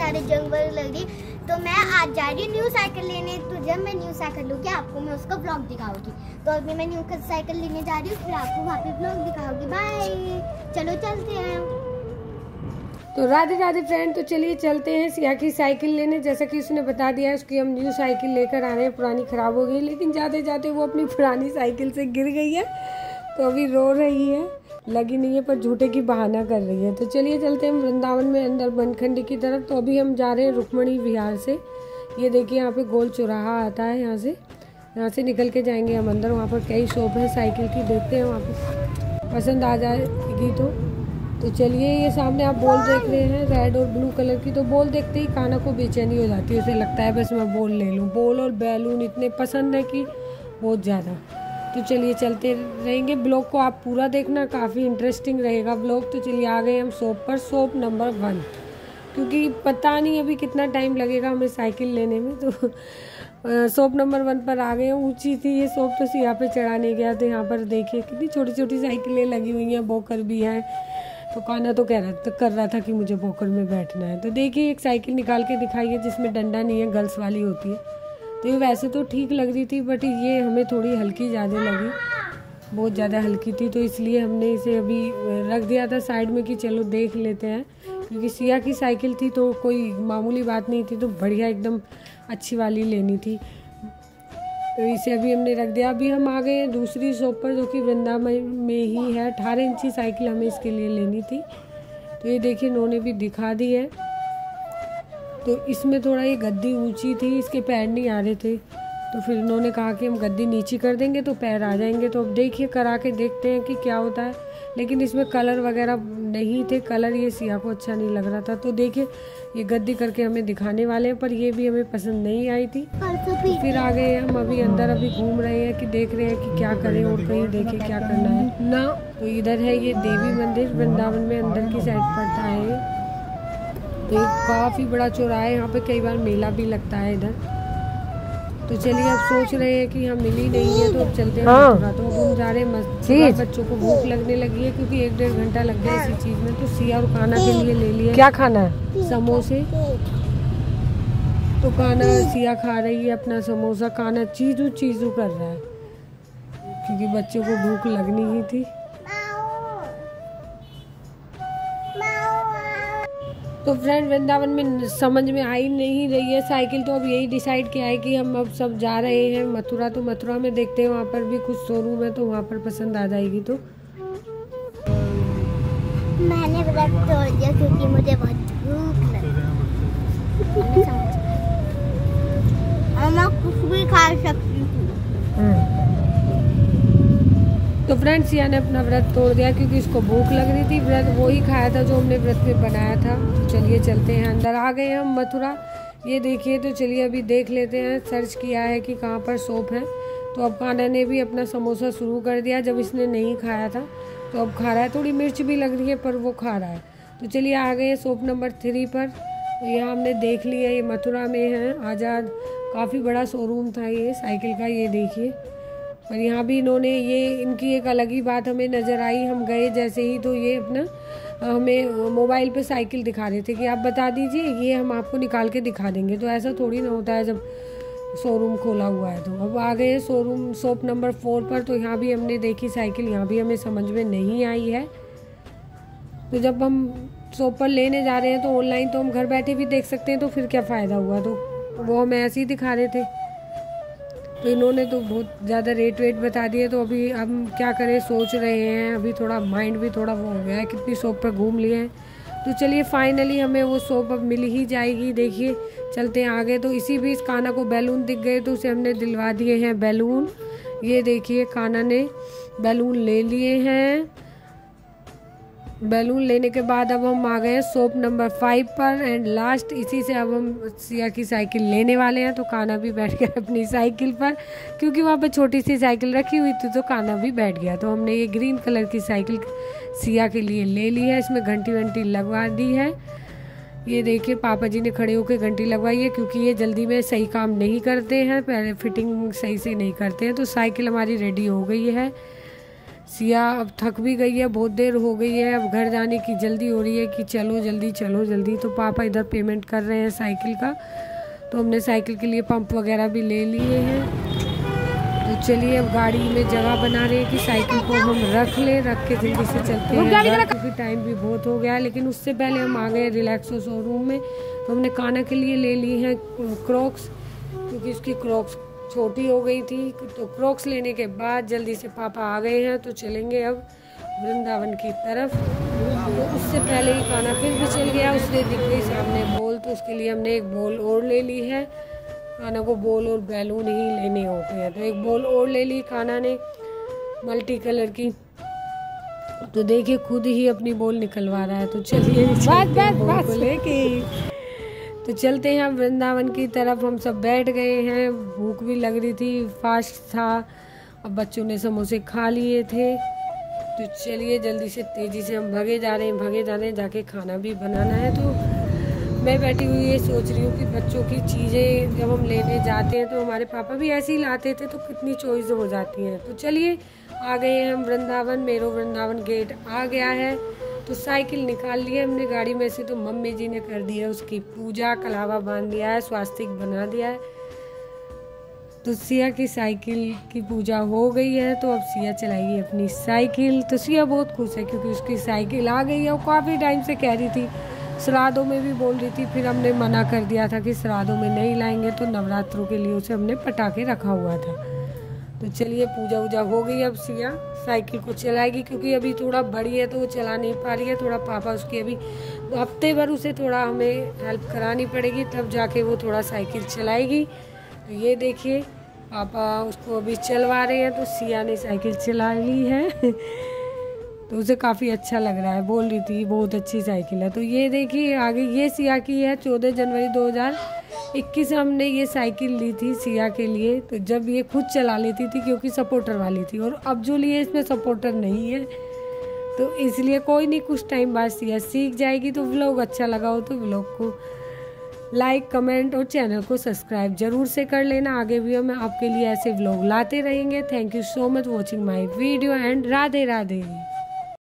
सारे जंगल लग रही। तो मैं आज जा रही हूँ न्यू साइकिल लेने। तो जब मैं न्यू साइकिल लूँगी आपको मैं उसका ब्लॉग दिखाऊंगी। तो अभी मैं न्यू साइकिल लेने जा रही हूँ, फिर आपको वहाँ पे ब्लॉग दिखाऊंगी। बाय, चलो चलते हैं। तो राधे राधे फ्रेंड, तो चलिए चलते हैं सिया की साइकिल लेने। जैसा कि उसने बता दिया है, उसकी हम न्यू साइकिल लेकर आ रहे हैं। पुरानी ख़राब हो गई, लेकिन जाते जाते वो अपनी पुरानी साइकिल से गिर गई है, तो अभी रो रही है, लगी नहीं है, पर झूठे की बहाना कर रही है। तो चलिए चलते हैं वृंदावन में अंदर बनखंडी की तरफ। तो अभी हम जा रहे हैं रुक्मणी विहार से। ये देखिए यहाँ पे गोल चौराहा आता है, यहाँ से निकल के जाएंगे हम अंदर। वहाँ पर कई शॉप है साइकिल की, देखते हैं वहाँ पे पसंद आ जाएगी तो चलिए। ये सामने आप बॉल देख रहे हैं, रेड और ब्लू कलर की। तो बॉल देखते ही काना को बेचैनी हो जाती है, उसे लगता है बस मैं बॉल ले लूँ। बॉल और बैलून इतने पसंद है कि बहुत ज़्यादा। तो चलिए चलते रहेंगे। ब्लॉग को आप पूरा देखना, काफ़ी इंटरेस्टिंग रहेगा ब्लॉग। तो चलिए आ गए हम शॉप पर, शॉप नंबर 1, क्योंकि पता नहीं अभी कितना टाइम लगेगा हमें साइकिल लेने में। तो शॉप नंबर 1 पर आ गए हैं। ऊंची थी ये शॉप, तो यहाँ पे चढ़ाने गया। तो यहाँ पर देखिए कितनी छोटी छोटी साइकिलें लगी हुई हैं, वॉकर भी है। तो काना तो कर रहा था कि मुझे वॉकर में बैठना है। तो देखिए एक साइकिल निकाल के दिखाई है जिसमें डंडा नहीं है, गर्ल्स वाली होती है। तो ये वैसे तो ठीक लग रही थी, बट ये हमें थोड़ी हल्की ज़्यादा लगी, बहुत ज़्यादा हल्की थी। तो इसलिए हमने इसे अभी रख दिया था साइड में कि चलो देख लेते हैं, क्योंकि सिया की साइकिल थी तो कोई मामूली बात नहीं थी, तो बढ़िया एकदम अच्छी वाली लेनी थी। तो इसे अभी हमने रख दिया। अभी हम आ गए हैं दूसरी शॉप पर, जो कि वृंदावन में ही है। 18 इंची साइकिल हमें इसके लिए लेनी थी। तो ये देखिए इन्होंने भी दिखा दी है। तो इसमें थोड़ा ये गद्दी ऊंची थी, इसके पैर नहीं आ रहे थे, तो फिर इन्होंने कहा कि हम गद्दी नीचे कर देंगे तो पैर आ जाएंगे। तो अब देखिए करा के देखते हैं कि क्या होता है। लेकिन इसमें कलर वगैरह नहीं थे, कलर ये सिया को अच्छा नहीं लग रहा था। तो देखिए ये गद्दी करके हमें दिखाने वाले हैं, पर ये भी हमें पसंद नहीं आई थी। फिर आ गए हम अभी अंदर, अभी घूम रहे हैं कि देख रहे हैं कि क्या करें और कहीं देखें क्या करना है ना। तो इधर है ये देवी मंदिर, वृंदावन में अंदर की साइड पड़ता है। तो काफ़ी बड़ा चौराहा है, यहाँ पे कई बार मेला भी लगता है इधर। तो चलिए अब सोच रहे हैं कि हम मिली नहीं है, तो अब चलते हैं मथुरा। तो अब हम जा रहे हैं मथुरा। बच्चों को भूख लगने लगी है, क्योंकि 1-1.5 घंटा लग गया इसी चीज़ में। तो सिया और काना के लिए ले लिया। क्या खाना है? समोसे। तो काना सिया खा रही है अपना समोसा, काना चीजू कर रहा है, क्योंकि बच्चों को भूख लगनी ही थी। तो फ्रेंड वृंदावन में समझ में आ ही नहीं रही है साइकिल। तो अब यही डिसाइड किया है कि हम अब सब जा रहे हैं मथुरा। तो मथुरा में देखते हैं, वहाँ पर भी कुछ शोरूम है, तो वहाँ पर पसंद आ जाएगी। तो मैंने व्रत तोड़ दिया क्योंकि मुझे बहुत भूख लगी। मैं कुछ भी खा सकती हूँ। तो फ्रेंड्स सिया ने अपना व्रत तोड़ दिया, क्योंकि उसको भूख लग रही थी। व्रत वही खाया था जो हमने व्रत में बनाया था। तो चलिए चलते हैं अंदर। आ गए हम मथुरा, ये देखिए। तो चलिए अभी देख लेते हैं, सर्च किया है कि कहाँ पर शॉप है। तो अब काना ने भी अपना समोसा शुरू कर दिया, जब इसने नहीं खाया था। तो अब खा रहा है, थोड़ी मिर्च भी लग रही है पर वो खा रहा है। तो चलिए आ गए शॉप नंबर 3 पर। तो यहाँ हमने देख लिया, ये मथुरा में है आज़ाद। काफ़ी बड़ा शोरूम था ये साइकिल का, ये देखिए। पर यहाँ भी इन्होंने ये इनकी एक अलग ही बात हमें नज़र आई। हम गए जैसे ही, तो ये अपना हमें मोबाइल पे साइकिल दिखा रहे थे कि आप बता दीजिए, ये हम आपको निकाल के दिखा देंगे। तो ऐसा थोड़ी ना होता है जब शोरूम खोला हुआ है। तो अब आ गए शोरूम शॉप नंबर 4 पर। तो यहाँ भी हमने देखी साइकिल, यहाँ भी हमें समझ में नहीं आई है। तो जब हम शॉप पर लेने जा रहे हैं, तो ऑनलाइन तो हम घर बैठे भी देख सकते हैं, तो फिर क्या फ़ायदा हुआ। तो वो हमें ऐसे ही दिखा रहे थे। तो इन्होंने तो बहुत ज़्यादा रेट बता दिए। तो अभी हम क्या करें, सोच रहे हैं। अभी थोड़ा माइंड भी थोड़ा वो हो गया है, कितनी शॉप पर घूम लिए हैं। तो चलिए फाइनली हमें वो शॉप अब मिल ही जाएगी। देखिए चलते हैं आगे। तो इसी बीच काना को बैलून दिख गए, तो उसे हमने दिलवा दिए हैं बैलून। ये देखिए काना ने बैलून ले लिए हैं। बैलून लेने के बाद अब हम आ गए शॉप नंबर 5 पर एंड लास्ट। इसी से अब हम सिया की साइकिल लेने वाले हैं। तो काना भी बैठ गया अपनी साइकिल पर, क्योंकि वहाँ पे छोटी सी साइकिल रखी हुई थी, तो काना भी बैठ गया। तो हमने ये ग्रीन कलर की साइकिल सिया के लिए ले ली है। इसमें घंटी लगवा दी है। ये देखिए पापा जी ने खड़े होकर घंटी लगवाई है, क्योंकि ये जल्दी में सही काम नहीं करते हैं, पहले फिटिंग सही से नहीं करते हैं। तो साइकिल हमारी रेडी हो गई है। सिया अब थक भी गई है, बहुत देर हो गई है, अब घर जाने की जल्दी हो रही है कि चलो जल्दी चलो जल्दी। तो पापा इधर पेमेंट कर रहे हैं साइकिल का, तो हमने साइकिल के लिए पंप वगैरह भी ले लिए हैं। तो चलिए अब गाड़ी में जगह बना रहे हैं कि साइकिल को हम रख के जल्दी से चलते हैं, क्योंकि टाइम भी बहुत हो गया। लेकिन उससे पहले हम आ गए रिलैक्सो शोरूम में। तो हमने काना के लिए ले ली हैं क्रॉक्स, क्योंकि उसकी क्रॉक्स छोटी हो गई थी। तो क्रॉक्स लेने के बाद जल्दी से पापा आ गए हैं, तो चलेंगे अब वृंदावन की तरफ। तो उससे पहले ही काना फिर भी चल गया, उसने दिख गई सामने बॉल, तो उसके लिए हमने एक बॉल और ले ली है। काना को बॉल और बैलून ही लेने होते हैं, तो एक बॉल और ले ली काना ने मल्टी कलर की। तो देखिए खुद ही अपनी बॉल निकलवा रहा है। तो चलिए बॉल को लेके तो चलते हैं वृंदावन की तरफ। हम सब बैठ गए हैं, भूख भी लग रही थी, फास्ट था, अब बच्चों ने समोसे खा लिए थे। तो चलिए जल्दी से तेज़ी से हम भागे जा रहे हैं, जाके खाना भी बनाना है। तो मैं बैठी हुई ये सोच रही हूँ कि बच्चों की चीज़ें जब हम लेने जाते हैं तो हमारे पापा भी ऐसे ही लाते थे, तो कितनी चॉइस हो जाती हैं। तो चलिए आ गए हैं हम वृंदावन, मेरो वृंदावन गेट आ गया है। तो साइकिल निकाल ली है हमने गाड़ी में से, तो मम्मी जी ने कर दिया उसकी पूजा, कलावा बांध दिया है, स्वास्तिक बना दिया है। तो सिया की साइकिल की पूजा हो गई है, तो अब सिया चलाएगी अपनी साइकिल। तो सिया बहुत खुश है क्योंकि उसकी साइकिल आ गई है। वो काफ़ी टाइम से कह रही थी, श्राद्धों में भी बोल रही थी, फिर हमने मना कर दिया था कि श्राद्धों में नहीं लाएंगे, तो नवरात्रों के लिए उसे हमने पटाखे रखा हुआ था। तो चलिए पूजा वूजा हो गई, अब सिया साइकिल को चलाएगी, क्योंकि अभी थोड़ा बड़ी है तो वो चला नहीं पा रही है। थोड़ा पापा उसकी अभी हफ्ते भर उसे थोड़ा हमें हेल्प करानी पड़ेगी, तब जाके वो थोड़ा साइकिल चलाएगी। तो ये देखिए पापा उसको अभी चलवा रहे हैं, तो सिया ने साइकिल चला ली है तो उसे काफ़ी अच्छा लग रहा है, बोल रही थी बहुत अच्छी साइकिल है। तो ये देखिए आगे ये सिया की है, 14 जनवरी 2021 हमने ये साइकिल ली थी सिया के लिए। तो जब ये खुद चला लेती थी क्योंकि सपोर्टर वाली थी, और अब जो लिए इसमें सपोर्टर नहीं है, तो इसलिए कोई नहीं, कुछ टाइम बाद सिया सीख जाएगी। तो व्लॉग अच्छा लगा हो तो व्लॉग को लाइक, कमेंट और चैनल को सब्सक्राइब जरूर से कर लेना। आगे भी हम आपके लिए ऐसे व्लॉग लाते रहेंगे। Thank you so much watching my video and Radhe Radhe.